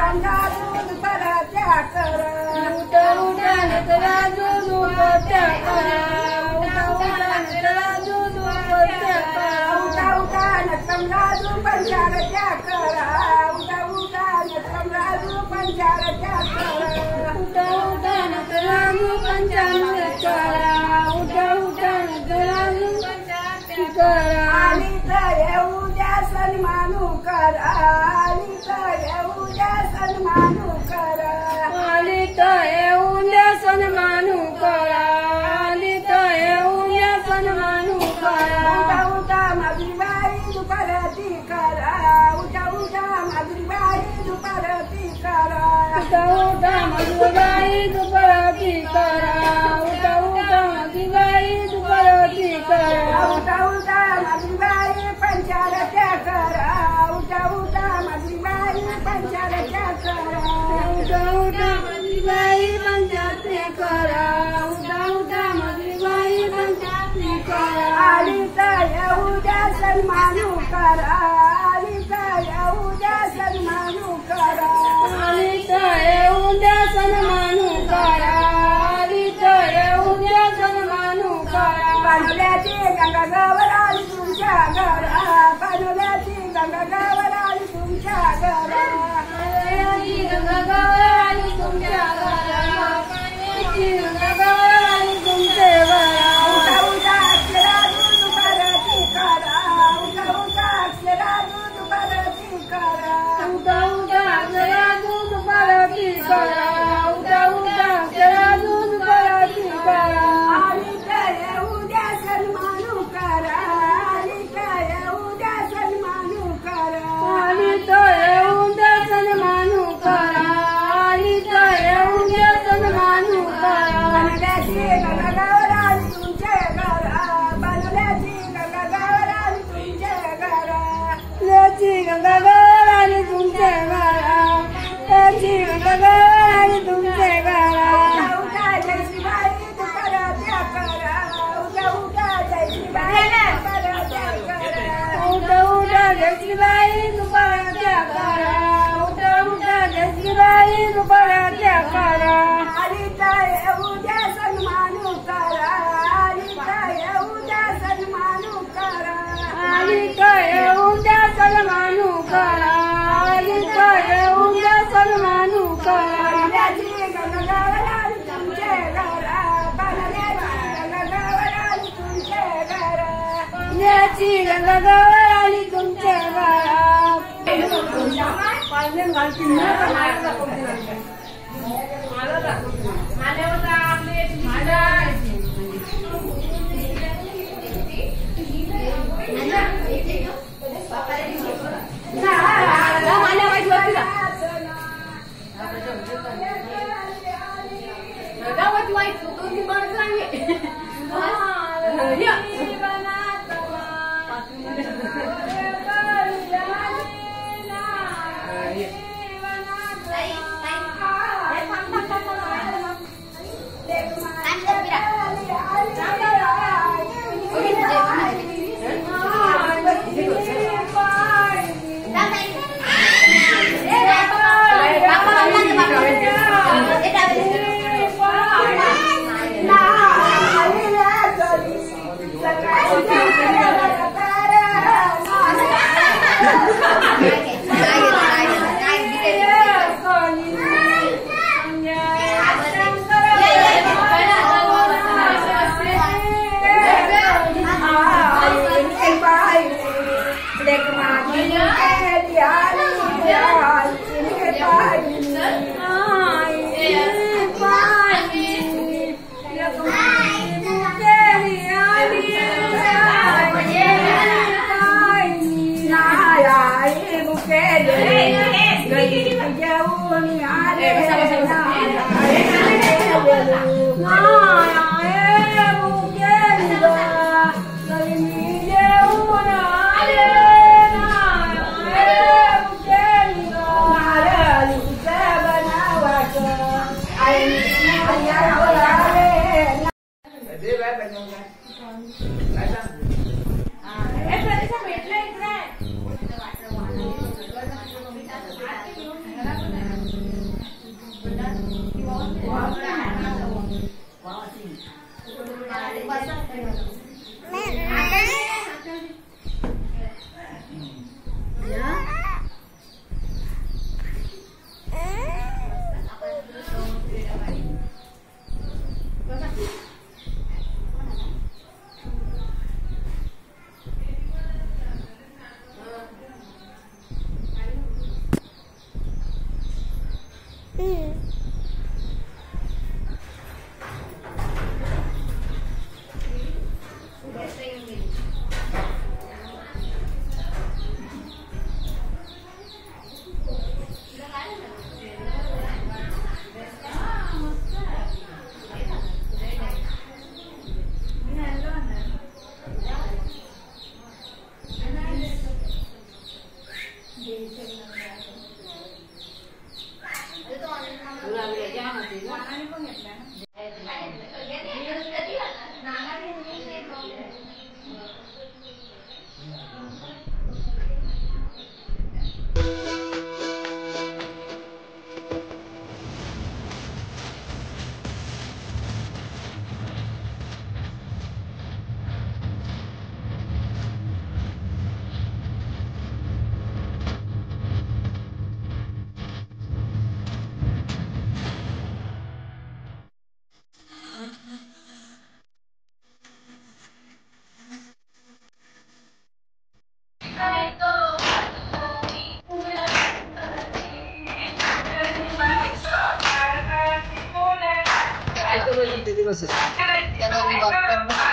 समजा दूध परत्या कर उठा उठा नटला दूध परत्या करा उठा उठा नटला दूध परत्या करा उठा उठा नटला दूध पंचारत्या करा उठा उठा नटला दूध पंचारत्या करा उठा उठा नटला दूध पंचारत्या करा उठा उठा नटला दूध पंचारत्या करा आली तर येऊ द्या सन्मानू करा आली तर येऊ द्या सन्मानू करा आली तर येऊ द्या सन्मानू करा आली तर येऊ द्या सन्मानू करा उठा उठा माझी बाई दुपारती करा उठा उठा माझी बाई दुपारती करा उठा उठा माझी बाई दुपारती करा उठा उठा माझी बाई दुपारती करा उठा उठा माझी बाई पंचारत्या करा उठा उठा माझी बाई पंचारत्या करा उठा उठा माझी बाई पंचारत्या करा उठा उठा माझी बाई पंचारत्या करा आली तर येऊ द्या सन्मानू करा आली तर येऊ द्या सन्मानू करा आली तर येऊ द्या सन्मानू करा आली तर येऊ द्या सन्मानू करा पानोल्याची गंगा गवर आली तुमच्या घरा पानोल्याची गंगा गवर आली तुमच्या घरा पाण्याची गंगा गवर आली तुमच्या घरा पाण्याची गंगा गवर आली तुमच्या घरा उठा उठा अक्षरा दूध परती करा उठा उठा अक्षरा दूध परती करा उठा उठा जरा दूध परती करा उठा उठा जरा दूध परती करा आली तर येऊ द्या सन्मानू करा आली तर येऊ द्या सन्मानू करा आली तर येऊ द्या सन्मानू करा आली तर येऊ द्या सन्मानू करा पानोल्याची गंगा गवर आली तुमच्या घरा पानोल्याची गंगा गवर आली तुमच्या घरा त्याची गंगा गवर आली तुमच्या घरा त्याची गंगा गवर आली तुमच्या घरा उठा जयश्री बाई दुपारत्या करा उठा उठा जयश्री बाई दुपारत्या करा उठा उठा जयश्रीबाई दुपारत्या करा उठा उठा जयश्रीबाई दुपारत्या करा आली तर येऊ द्या सन्मानू करा आली तर येऊ द्या सन्मानू करा आली तर येऊ द्या सन्मानू करा आली तर येऊ द्या सन्मानू करा पानोल्याची गंगा गवर आली तुमच्या घरा पानोल्याची गंगा गवर आली तुमच्या घरा त्याची गंगा गवर आली तुमच्या घरा भेटलं इकडे Ito ba yung dito ba sa? Yan ang